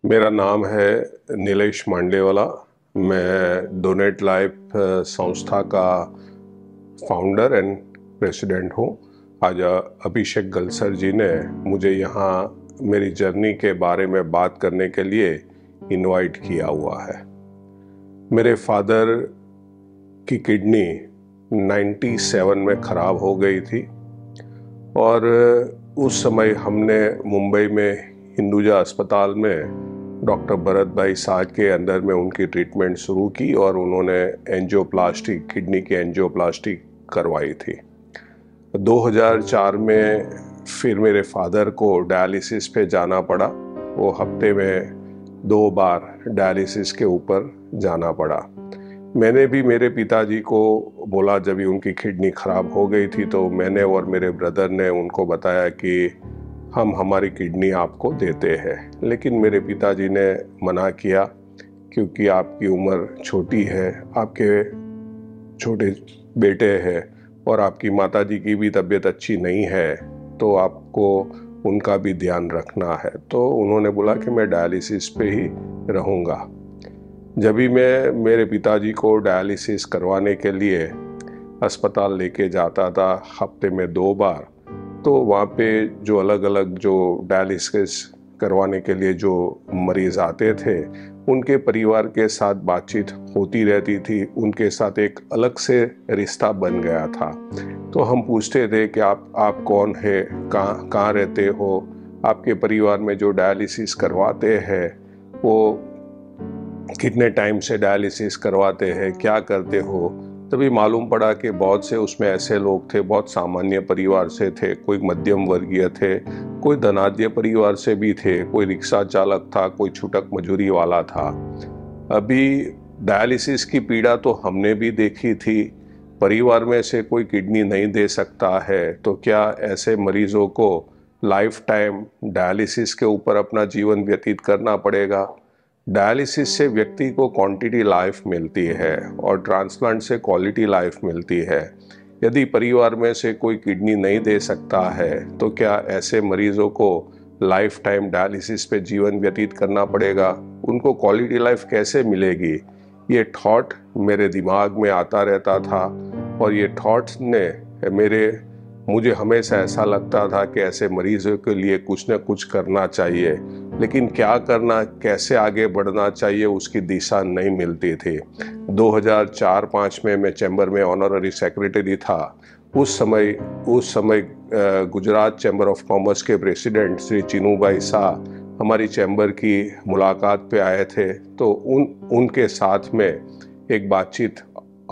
मेरा नाम है नीलेश मांडेवाला। मैं डोनेट लाइफ संस्था का फाउंडर एंड प्रेसिडेंट हूँ। आज अभिषेक गलसर जी ने मुझे यहाँ मेरी जर्नी के बारे में बात करने के लिए इनवाइट किया हुआ है। मेरे फादर की किडनी 97 में ख़राब हो गई थी और उस समय हमने मुंबई में हिंदुजा अस्पताल में डॉक्टर भरत भाई शाह के अंदर में उनकी ट्रीटमेंट शुरू की और उन्होंने एंजियोप्लास्टी, किडनी की एंजियोप्लास्टी करवाई थी। 2004 में फिर मेरे फादर को डायलिसिस पे जाना पड़ा। वो हफ्ते में 2 बार डायलिसिस के ऊपर जाना पड़ा। मैंने भी मेरे पिताजी को बोला, जब भी उनकी किडनी ख़राब हो गई थी तो मैंने और मेरे ब्रदर ने उनको बताया कि हम हमारी किडनी आपको देते हैं। लेकिन मेरे पिताजी ने मना किया, क्योंकि आपकी उम्र छोटी है, आपके छोटे बेटे हैं और आपकी माताजी की भी तबीयत अच्छी नहीं है, तो आपको उनका भी ध्यान रखना है। तो उन्होंने बोला कि मैं डायलिसिस पे ही रहूँगा। जब भी मैं मेरे पिताजी को डायलिसिस करवाने के लिए अस्पताल लेके जाता था हफ्ते में 2 बार, तो वहाँ पे जो अलग अलग जो डायलिसिस करवाने के लिए जो मरीज़ आते थे, उनके परिवार के साथ बातचीत होती रहती थी। उनके साथ एक अलग से रिश्ता बन गया था। तो हम पूछते थे कि आप कौन है, कहाँ रहते हो, आपके परिवार में जो डायलिसिस करवाते हैं वो कितने टाइम से डायलिसिस करवाते हैं, क्या करते हो। तभी मालूम पड़ा कि बहुत से उसमें ऐसे लोग थे, बहुत सामान्य परिवार से थे, कोई मध्यम वर्गीय थे, कोई धनाढ्य परिवार से भी थे, कोई रिक्शा चालक था, कोई छूटक मजूरी वाला था। अभी डायलिसिस की पीड़ा तो हमने भी देखी थी। परिवार में से कोई किडनी नहीं दे सकता है तो क्या ऐसे मरीजों को लाइफ टाइम डायलिसिस के ऊपर अपना जीवन व्यतीत करना पड़ेगा? डायलिसिस से व्यक्ति को क्वांटिटी लाइफ मिलती है और ट्रांसप्लांट से क्वालिटी लाइफ मिलती है। यदि परिवार में से कोई किडनी नहीं दे सकता है तो क्या ऐसे मरीजों को लाइफ टाइम डायलिसिस पे जीवन व्यतीत करना पड़ेगा? उनको क्वालिटी लाइफ कैसे मिलेगी? ये थॉट मेरे दिमाग में आता रहता था और ये थॉट्स ने मुझे हमेशा ऐसा लगता था कि ऐसे मरीजों के लिए कुछ न कुछ करना चाहिए, लेकिन क्या करना, कैसे आगे बढ़ना चाहिए, उसकी दिशा नहीं मिलती थी। 2004-5 में मैं चैम्बर में ऑनररी सेक्रेटरी था। उस समय गुजरात चैम्बर ऑफ कॉमर्स के प्रेसिडेंट श्री चिनूभाई शाह हमारी चैम्बर की मुलाकात पे आए थे। तो उनके साथ में एक बातचीत,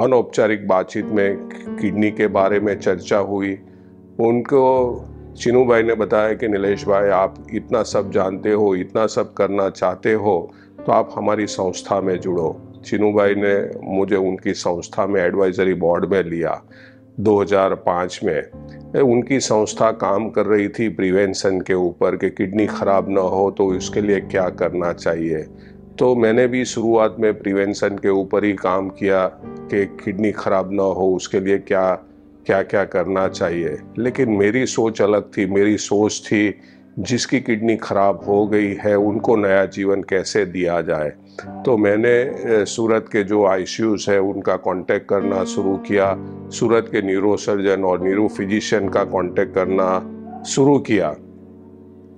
अनौपचारिक बातचीत में किडनी के बारे में चर्चा हुई। उनको चिनू भाई ने बताया कि नीलेश भाई, आप इतना सब जानते हो, इतना सब करना चाहते हो, तो आप हमारी संस्था में जुड़ो। चिनू भाई ने मुझे उनकी संस्था में एडवाइजरी बोर्ड में लिया 2005 में। उनकी संस्था काम कर रही थी प्रिवेंशन के ऊपर कि किडनी ख़राब ना हो तो इसके लिए क्या करना चाहिए। तो मैंने भी शुरुआत में प्रिवेंशन के ऊपर ही काम किया कि किडनी ख़राब ना हो उसके लिए क्या क्या करना चाहिए। लेकिन मेरी सोच अलग थी। मेरी सोच थी जिसकी किडनी ख़राब हो गई है उनको नया जीवन कैसे दिया जाए। तो मैंने सूरत के जो आईसीयूज़ है उनका कांटेक्ट करना शुरू किया। सूरत के न्यूरो सर्जन और न्यूरो फिजिशियन का कांटेक्ट करना शुरू किया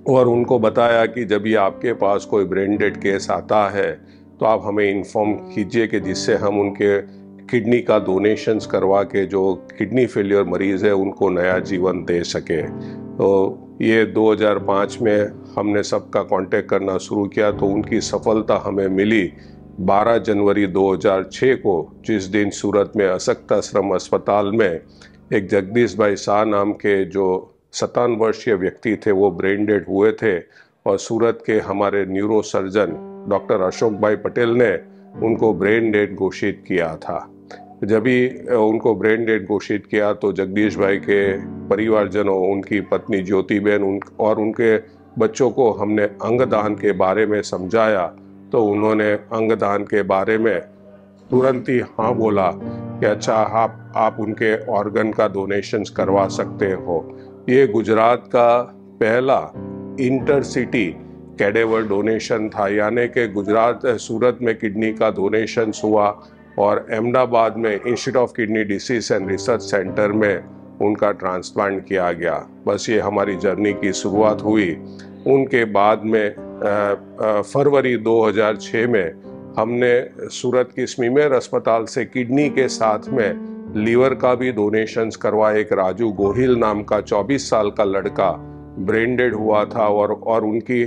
और उनको बताया कि जब भी आपके पास कोई ब्रेन डेड केस आता है तो आप हमें इन्फॉर्म कीजिए कि जिससे हम उनके किडनी का डोनेशंस करवा के जो किडनी फेलियर मरीज़ है उनको नया जीवन दे सके। तो ये 2005 में हमने सबका कांटेक्ट करना शुरू किया। तो उनकी सफलता हमें मिली 12 जनवरी 2006 को, जिस दिन सूरत में अशक्त आश्रम अस्पताल में एक जगदीश भाई शाह नाम के जो 57 वर्षीय व्यक्ति थे वो ब्रेन डेड हुए थे और सूरत के हमारे न्यूरो सर्जन डॉक्टर अशोक भाई पटेल ने उनको ब्रेन डेड घोषित किया था। जब भी उनको ब्रेन डेड घोषित किया तो जगदीश भाई के परिवारजनों, उनकी पत्नी ज्योति बहन और उनके बच्चों को हमने अंगदान के बारे में समझाया। तो उन्होंने अंगदान के बारे में तुरंत ही हाँ बोला कि अच्छा, आप उनके ऑर्गन का डोनेशंस करवा सकते हो। ये गुजरात का पहला इंटरसिटी कैडेवर डोनेशन था, यानी कि गुजरात सूरत में किडनी का डोनेशन हुआ और अहमदाबाद में institute of kidney disease and research centre में उनका ट्रांसप्लांट किया गया। बस ये हमारी जर्नी की शुरुआत हुई। उनके बाद में फरवरी 2006 में हमने सूरत की स्मीमेर अस्पताल से किडनी के साथ में लीवर का भी डोनेशंस करवाया। एक राजू गोहिल नाम का 24 साल का लड़का ब्रेन डेड हुआ था और उनकी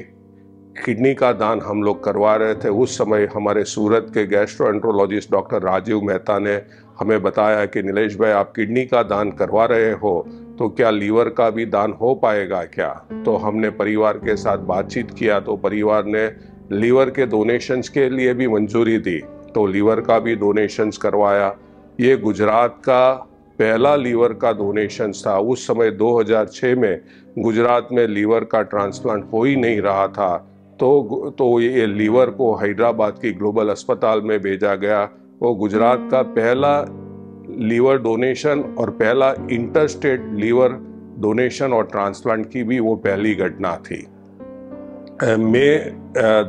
किडनी का दान हम लोग करवा रहे थे। उस समय हमारे सूरत के गैस्ट्रोएंट्रोलॉजिस्ट डॉक्टर राजीव मेहता ने हमें बताया कि नीलेश भाई, आप किडनी का दान करवा रहे हो तो क्या लीवर का भी दान हो पाएगा क्या? तो हमने परिवार के साथ बातचीत किया तो परिवार ने लीवर के डोनेशंस के लिए भी मंजूरी दी, तो लीवर का भी डोनेशंस करवाया। ये गुजरात का पहला लीवर का डोनेशंस था। उस समय 2006 में गुजरात में लीवर का ट्रांसप्लांट हो ही नहीं रहा था, तो ये लीवर को हैदराबाद की ग्लोबल अस्पताल में भेजा गया। वो गुजरात का पहला लीवर डोनेशन और पहला इंटरस्टेट लीवर डोनेशन और ट्रांसप्लांट की भी वो पहली घटना थी। मई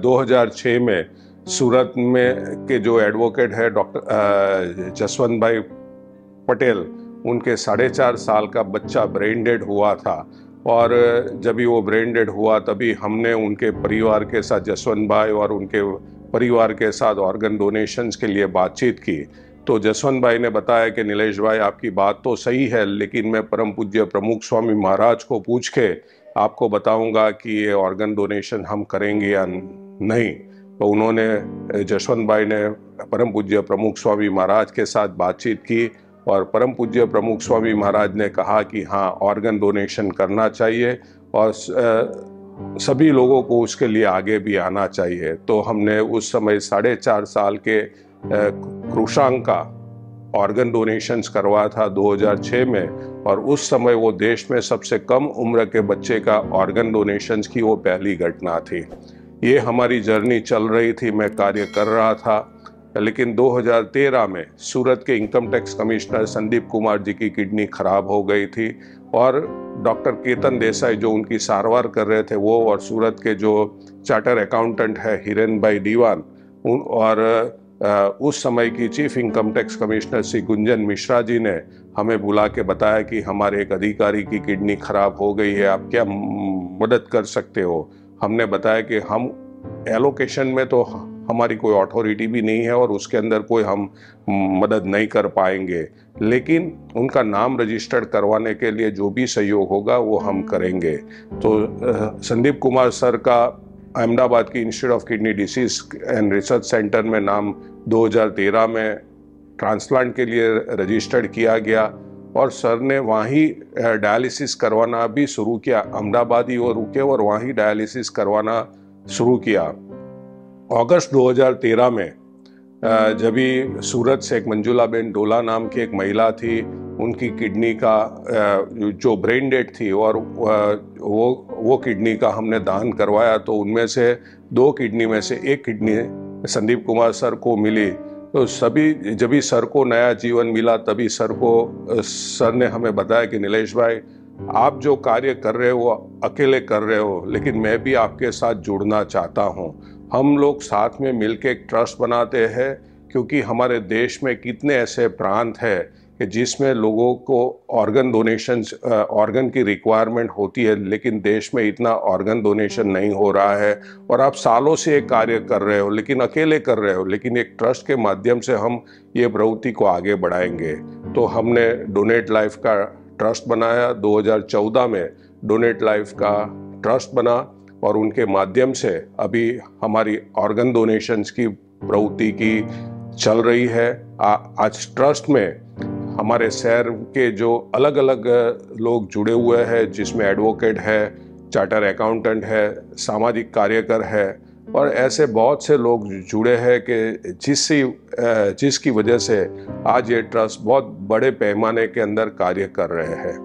2006 में सूरत में के जो एडवोकेट है डॉक्टर जसवंत भाई पटेल, उनके 4.5 साल का बच्चा ब्रेन डेड हुआ था और जब भी वो ब्रेन डेड हुआ तभी हमने उनके परिवार के साथ, जसवंत भाई और उनके परिवार के साथ ऑर्गन डोनेशंस के लिए बातचीत की। तो जसवंत भाई ने बताया कि नीलेश भाई, आपकी बात तो सही है, लेकिन मैं परम पूज्य प्रमुख स्वामी महाराज को पूछ के आपको बताऊंगा कि ये ऑर्गन डोनेशन हम करेंगे या नहीं। तो उन्होंने, जसवंत भाई ने परम पूज्य प्रमुख स्वामी महाराज के साथ बातचीत की और परम पूज्य प्रमुख स्वामी महाराज ने कहा कि हाँ, ऑर्गन डोनेशन करना चाहिए और सभी लोगों को उसके लिए आगे भी आना चाहिए। तो हमने उस समय 4.5 साल के कृषांक का ऑर्गन डोनेशंस करवाया था 2006 में, और उस समय वो देश में सबसे कम उम्र के बच्चे का ऑर्गन डोनेशंस की वो पहली घटना थी। ये हमारी जर्नी चल रही थी, मैं कार्य कर रहा था। लेकिन 2013 में सूरत के income tax commissioner Sandeep Kumar ji की किडनी खराब हो गई थी और डॉक्टर केतन देसाई जो उनकी सारवार कर रहे थे वो, और सूरत के जो चार्टर अकाउंटेंट है हिरेन भाई दीवान, और उस समय की chief income tax commissioner Shri Gunjan Mishra ji ने हमें बुला के बताया कि हमारे एक अधिकारी की किडनी खराब हो गई है, आप क्या मदद कर सकते हो। हमने बताया कि हम एलोकेशन में तो हमारी कोई अथॉरिटी भी नहीं है और उसके अंदर कोई हम मदद नहीं कर पाएंगे, लेकिन उनका नाम रजिस्टर्ड करवाने के लिए जो भी सहयोग होगा वो हम करेंगे। तो संदीप कुमार सर का अहमदाबाद की institute of kidney disease and research centre में नाम 2013 में ट्रांसप्लांट के लिए रजिस्टर्ड किया गया और सर ने वहीं डायलिसिस करवाना भी शुरू किया। अहमदाबाद ही वो रुके और वहीं डायलिसिस करवाना शुरू किया। अगस्त 2013 में जब भी सूरत से एक मंजुलाबेन डोला नाम की एक महिला थी, उनकी किडनी का जो ब्रेन डेड थी और वो किडनी का हमने दान करवाया, तो उनमें से 2 किडनी में से 1 किडनी संदीप कुमार सर को मिली। तो जब भी सर को नया जीवन मिला तभी सर ने हमें बताया कि नीलेश भाई, आप जो कार्य कर रहे हो वो अकेले कर रहे हो, लेकिन मैं भी आपके साथ जुड़ना चाहता हूँ। हम लोग साथ में मिलकर एक ट्रस्ट बनाते हैं, क्योंकि हमारे देश में कितने ऐसे प्रांत हैं कि जिसमें लोगों को ऑर्गन डोनेशंस, ऑर्गन की रिक्वायरमेंट होती है, लेकिन देश में इतना ऑर्गन डोनेशन नहीं हो रहा है। और आप सालों से एक कार्य कर रहे हो, लेकिन अकेले कर रहे हो, लेकिन एक ट्रस्ट के माध्यम से हम ये प्रवृत्ति को आगे बढ़ाएंगे। तो हमने डोनेट लाइफ का ट्रस्ट बनाया। 2014 में डोनेट लाइफ का ट्रस्ट बना और उनके माध्यम से अभी हमारी ऑर्गन डोनेशंस की प्रवृत्ति की चल रही है। आज ट्रस्ट में हमारे शहर के जो अलग अलग लोग जुड़े हुए हैं, जिसमें एडवोकेट है, चार्टर अकाउंटेंट है, सामाजिक कार्यकर है, और ऐसे बहुत से लोग जुड़े हैं कि जिसकी वजह से आज ये ट्रस्ट बहुत बड़े पैमाने के अंदर कार्य कर रहे हैं।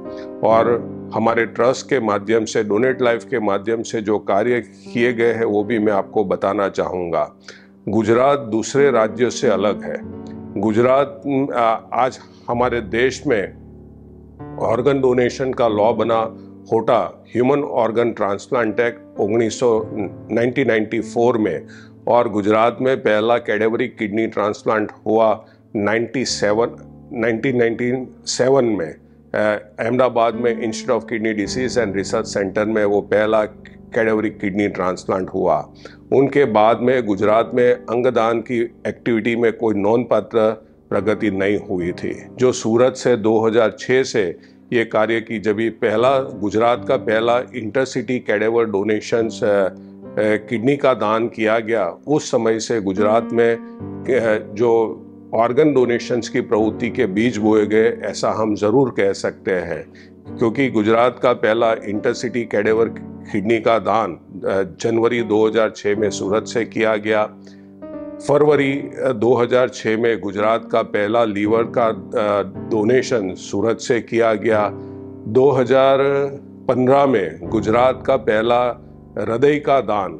और हमारे ट्रस्ट के माध्यम से, डोनेट लाइफ के माध्यम से जो कार्य किए गए हैं वो भी मैं आपको बताना चाहूँगा। गुजरात दूसरे राज्यों से अलग है। गुजरात आज हमारे देश में ऑर्गन डोनेशन का लॉ बना होटा ह्यूमन ऑर्गन ट्रांसप्लांट एक्ट 1994 में, और गुजरात में पहला कैडेवरिक किडनी ट्रांसप्लांट हुआ 1997 में। अहमदाबाद में institute of kidney disease and research centre में वो पहला कैडेवरिक किडनी ट्रांसप्लांट हुआ। उनके बाद में गुजरात में अंगदान की एक्टिविटी में कोई नोंदपात्र प्रगति नहीं हुई थी। जो सूरत से 2006 से ये कार्य की, जब पहला गुजरात का पहला इंटरसिटी कैडेवर डोनेशंस किडनी का दान किया गया, उस समय से गुजरात में जो ऑर्गन डोनेशंस की प्रवृत्ति के बीज बोए गए, ऐसा हम ज़रूर कह सकते हैं। क्योंकि गुजरात का पहला इंटरसिटी कैडेवर किडनी का दान जनवरी 2006 में सूरत से किया गया। फरवरी 2006 में गुजरात का पहला लीवर का डोनेशन सूरत से किया गया। 2015 में गुजरात का पहला हृदय का दान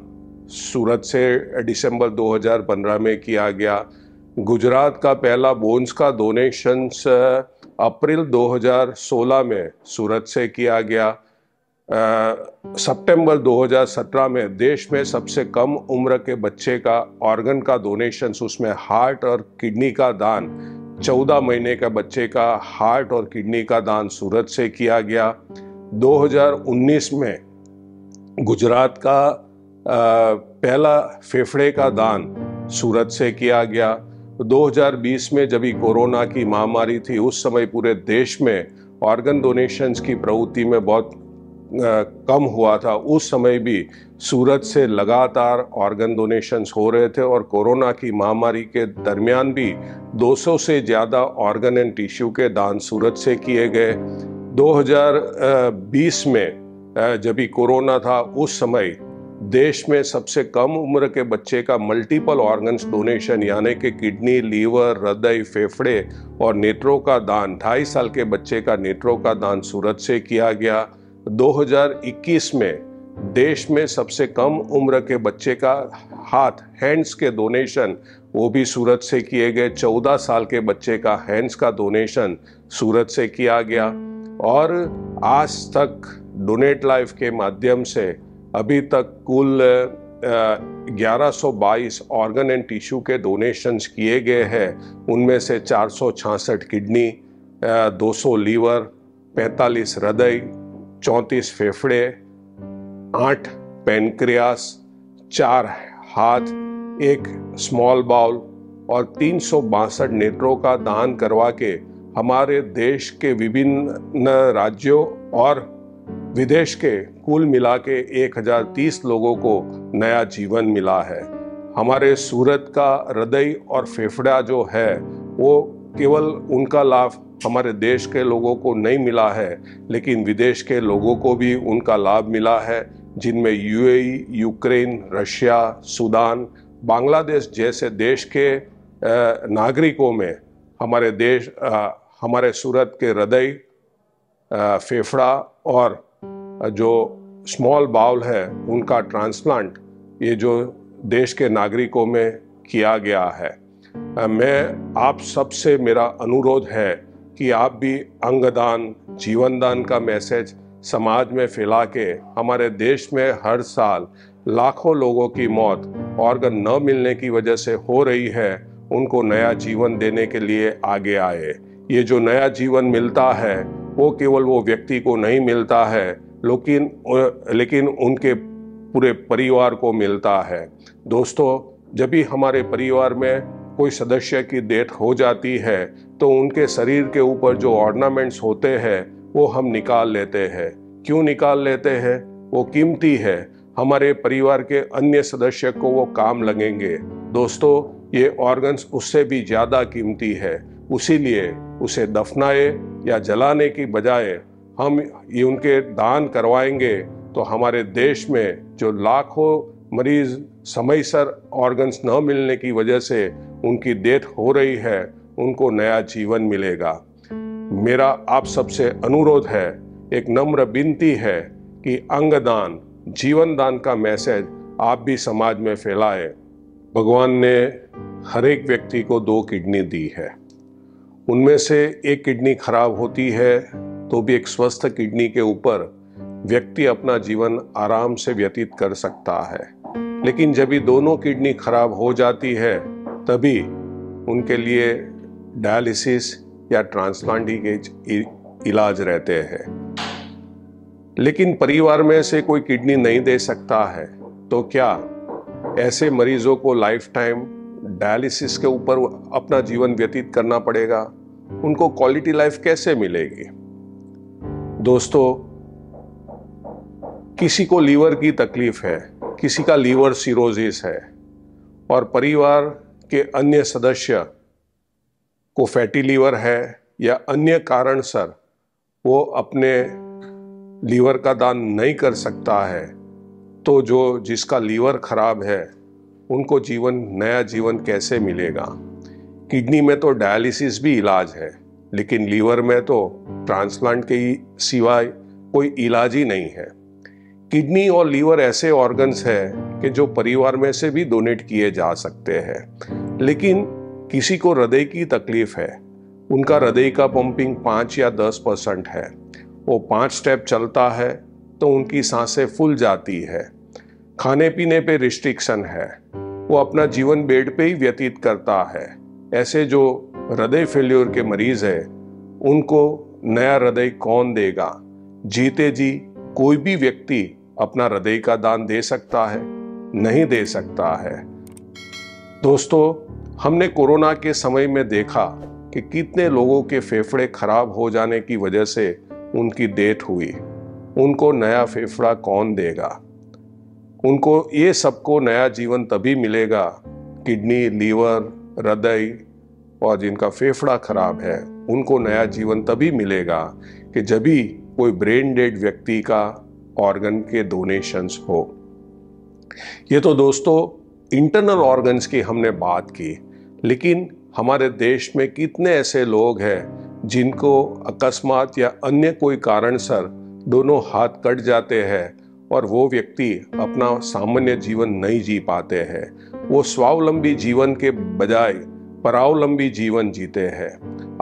सूरत से दिसंबर 2015 में किया गया। गुजरात का पहला बोन्स का डोनेशन अप्रैल 2016 में सूरत से किया गया। सितंबर 2017 में देश में सबसे कम उम्र के बच्चे का ऑर्गन का डोनेशन, उसमें हार्ट और किडनी का दान, 14 महीने का बच्चे का हार्ट और किडनी का दान सूरत से किया गया। 2019 में गुजरात का पहला फेफड़े का दान सूरत से किया गया। 2020 में जब कोरोना की महामारी थी, उस समय पूरे देश में ऑर्गन डोनेशंस की प्रवृत्ति में बहुत कम हुआ था। उस समय भी सूरत से लगातार ऑर्गन डोनेशंस हो रहे थे, और कोरोना की महामारी के दरमियान भी 200 से ज़्यादा ऑर्गन एंड टिश्यू के दान सूरत से किए गए। 2020 में जब कोरोना था, उस समय देश में सबसे कम उम्र के बच्चे का मल्टीपल ऑर्गन्स डोनेशन, यानी कि किडनी, लीवर, हृदय, फेफड़े और नेत्रों का दान, 2.5 साल के बच्चे का नेत्रों का दान सूरत से किया गया। 2021 में देश में सबसे कम उम्र के बच्चे का हाथ, हैंड्स के डोनेशन, वो भी सूरत से किए गए। 14 साल के बच्चे का हैंड्स का डोनेशन सूरत से किया गया। और आज तक डोनेट लाइफ के माध्यम से अभी तक कुल 1122 ऑर्गन एंड टिश्यू के डोनेशंस किए गए हैं। उनमें से 466 किडनी, 200 लीवर, 45 हृदय, 34 फेफड़े, 8 पैनक्रियास, 4 हाथ, 1 स्मॉल बाउल और 362 नेत्रों का दान करवा के हमारे देश के विभिन्न राज्यों और विदेश के कुल मिला के 1030 लोगों को नया जीवन मिला है। हमारे सूरत का हृदय और फेफड़ा जो है, वो केवल उनका लाभ हमारे देश के लोगों को नहीं मिला है, लेकिन विदेश के लोगों को भी उनका लाभ मिला है, जिनमें UAE, Ukraine, Russia, Sudan, Bangladesh जैसे देश के नागरिकों में हमारे सूरत के हृदय, फेफड़ा और जो स्मॉल बाउल है, उनका ट्रांसप्लांट ये जो देश के नागरिकों में किया गया है। मैं आप सबसे मेरा अनुरोध है कि आप भी अंगदान, जीवनदान का मैसेज समाज में फैला के हमारे देश में हर साल लाखों लोगों की मौत ऑर्गन न मिलने की वजह से हो रही है, उनको नया जीवन देने के लिए आगे आए। ये जो नया जीवन मिलता है, वो केवल वो व्यक्ति को नहीं मिलता है, लेकिन उनके पूरे परिवार को मिलता है। दोस्तों, जब भी हमारे परिवार में कोई सदस्य की डेथ हो जाती है, तो उनके शरीर के ऊपर जो ऑर्नामेंट्स होते हैं वो हम निकाल लेते हैं। क्यों निकाल लेते हैं? वो कीमती है, हमारे परिवार के अन्य सदस्य को वो काम लगेंगे। दोस्तों, ये ऑर्गन्स उससे भी ज़्यादा कीमती है, उसीलिए उसे दफनाए या जलाने की बजाय हम ये उनके दान करवाएंगे, तो हमारे देश में जो लाखों मरीज समयसर ऑर्गन्स न मिलने की वजह से उनकी डेथ हो रही है, उनको नया जीवन मिलेगा। मेरा आप सबसे अनुरोध है, एक नम्र विनती है कि अंगदान, जीवन दान का मैसेज आप भी समाज में फैलाएं। भगवान ने हर एक व्यक्ति को 2 किडनी दी है। उनमें से एक किडनी खराब होती है तो भी एक स्वस्थ किडनी के ऊपर व्यक्ति अपना जीवन आराम से व्यतीत कर सकता है। लेकिन जब ये दोनों किडनी खराब हो जाती है तभी उनके लिए डायलिसिस या ट्रांसप्लांट ही के इलाज रहते हैं। लेकिन परिवार में से कोई किडनी नहीं दे सकता है तो क्या ऐसे मरीजों को लाइफ टाइम डायलिसिस के ऊपर अपना जीवन व्यतीत करना पड़ेगा? उनको क्वालिटी लाइफ कैसे मिलेगी? दोस्तों, किसी को लीवर की तकलीफ है, किसी का लीवर सिरोसिस है और परिवार के अन्य सदस्य को फैटी लीवर है या अन्य कारणसर वो अपने लीवर का दान नहीं कर सकता है, तो जिसका लीवर खराब है उनको नया जीवन कैसे मिलेगा? किडनी में तो डायलिसिस भी इलाज है, लेकिन लीवर में तो ट्रांसप्लांट के सिवाय कोई इलाज ही नहीं है। किडनी और लीवर ऐसे ऑर्गन्स हैं कि जो परिवार में से भी डोनेट किए जा सकते हैं। लेकिन किसी को हृदय की तकलीफ है, उनका हृदय का पंपिंग 5 या 10% है, वो 5 स्टेप चलता है तो उनकी सांसें फूल जाती है, खाने पीने पे रिस्ट्रिक्शन है, वो अपना जीवन बेड पे ही व्यतीत करता है। ऐसे जो हृदय फेल्योर के मरीज है उनको नया हृदय कौन देगा? जीते जी कोई भी व्यक्ति अपना हृदय का दान दे सकता है? नहीं दे सकता है। दोस्तों, हमने कोरोना के समय में देखा कि कितने लोगों के फेफड़े खराब हो जाने की वजह से उनकी डेथ हुई। उनको नया फेफड़ा कौन देगा? उनको ये सबको नया जीवन तभी मिलेगा, किडनी, लीवर, हृदय और जिनका फेफड़ा खराब है उनको नया जीवन तभी मिलेगा कि जब भी कोई ब्रेन डेड व्यक्ति का ऑर्गन के डोनेशंस हो। ये तो दोस्तों इंटरनल ऑर्गन्स की हमने बात की, लेकिन हमारे देश में कितने ऐसे लोग हैं जिनको अकस्मात या अन्य कोई कारणसर दोनों हाथ कट जाते हैं और वो व्यक्ति अपना सामान्य जीवन नहीं जी पाते हैं। वो स्वावलंबी जीवन के बजाय परावलंबी जीवन जीते हैं।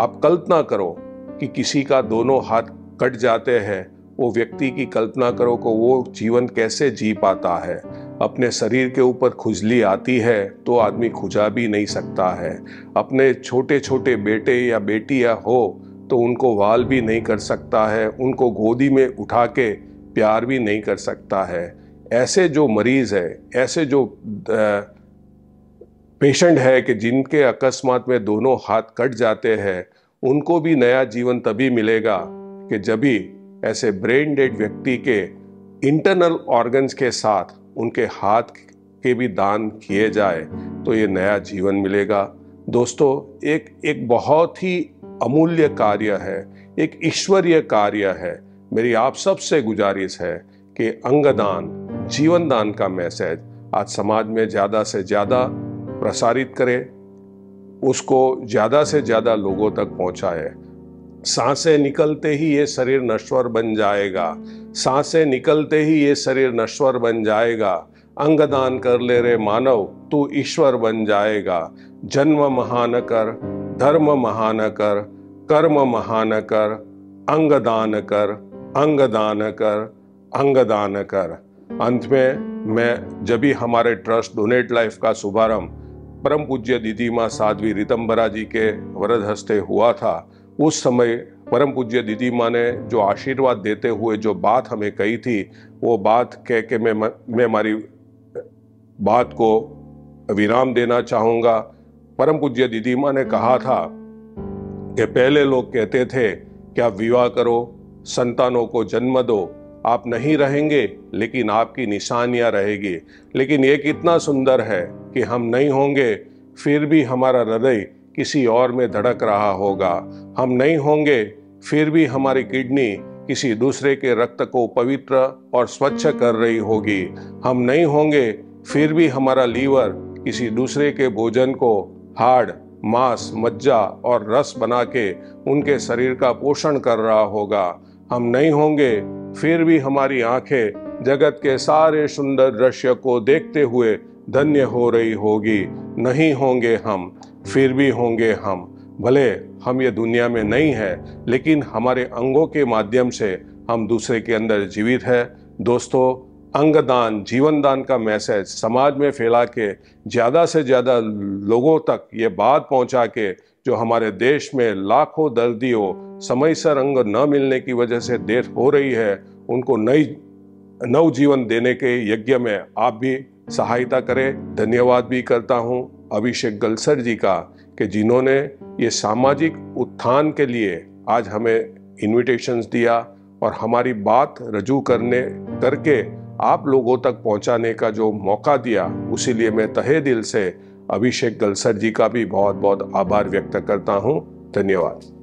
आप कल्पना करो कि किसी का दोनों हाथ कट जाते हैं, वो व्यक्ति की कल्पना करो कि वो जीवन कैसे जी पाता है। अपने शरीर के ऊपर खुजली आती है तो आदमी खुजा भी नहीं सकता है। अपने छोटे छोटे बेटे या बेटियां हो तो उनको वाल भी नहीं कर सकता है, उनको गोदी में उठा के प्यार भी नहीं कर सकता है। ऐसे जो मरीज है, ऐसे जो पेशेंट है कि जिनके अकस्मात में दोनों हाथ कट जाते हैं, उनको भी नया जीवन तभी मिलेगा कि जब भी ऐसे ब्रेन डेड व्यक्ति के इंटरनल ऑर्गन्स के साथ उनके हाथ के भी दान किए जाए तो ये नया जीवन मिलेगा। दोस्तों, एक बहुत ही अमूल्य कार्य है, एक ईश्वरीय कार्य है। मेरी आप सबसे गुजारिश है कि अंगदान, जीवन दान का मैसेज आज समाज में ज़्यादा से ज़्यादा प्रसारित करें, उसको ज़्यादा से ज़्यादा लोगों तक पहुँचाए। सांसें निकलते ही ये शरीर नश्वर बन जाएगा, सांसें निकलते ही ये शरीर नश्वर बन जाएगा। अंगदान कर ले रे मानव, तू ईश्वर बन जाएगा। जन्म महान कर, धर्म महान कर, कर्म महान कर, अंगदान कर, अंगदान कर, अंगदान कर। अंत में मैं जब भी हमारे ट्रस्ट डोनेट लाइफ का शुभारंभ परम पूज्य दीदी माँ साध्वी रितंबरा जी के वरद हस्ते हुआ था, उस समय परम पूज्य दीदी माँ ने जो आशीर्वाद देते हुए जो बात हमें कही थी, वो बात कह के मैं हमारी बात को विराम देना चाहूँगा। परम पूज्य दीदी माँ ने कहा था कि पहले लोग कहते थे कि आप विवाह करो, संतानों को जन्म दो, आप नहीं रहेंगे लेकिन आपकी निशानियां रहेगी। लेकिन ये कितना सुंदर है कि हम नहीं होंगे फिर भी हमारा हृदय किसी और में धड़क रहा होगा। हम नहीं होंगे फिर भी हमारी किडनी किसी दूसरे के रक्त को पवित्र और स्वच्छ कर रही होगी। हम नहीं होंगे फिर भी हमारा लीवर किसी दूसरे के भोजन को हाड़, मांस, मज्जा और रस बना के उनके शरीर का पोषण कर रहा होगा। हम नहीं होंगे फिर भी हमारी आंखें जगत के सारे सुंदर दृश्य को देखते हुए धन्य हो रही होगी। नहीं होंगे हम फिर भी होंगे हम। भले हम ये दुनिया में नहीं है, लेकिन हमारे अंगों के माध्यम से हम दूसरे के अंदर जीवित है। दोस्तों, अंगदान, जीवन दान का मैसेज समाज में फैला के ज़्यादा से ज़्यादा लोगों तक ये बात पहुंचा के जो हमारे देश में लाखों दर्दियों समय से अंग न मिलने की वजह से डेथ हो रही है, उनको नव जीवन देने के यज्ञ में आप भी सहायता करें। धन्यवाद भी करता हूं अभिषेक गलसर जी का कि जिन्होंने ये सामाजिक उत्थान के लिए आज हमें इनविटेशंस दिया और हमारी बात रजू करके आप लोगों तक पहुंचाने का जो मौका दिया, उसी लिए मैं तहे दिल से अभिषेक गलसर जी का भी बहुत बहुत आभार व्यक्त करता हूं। धन्यवाद।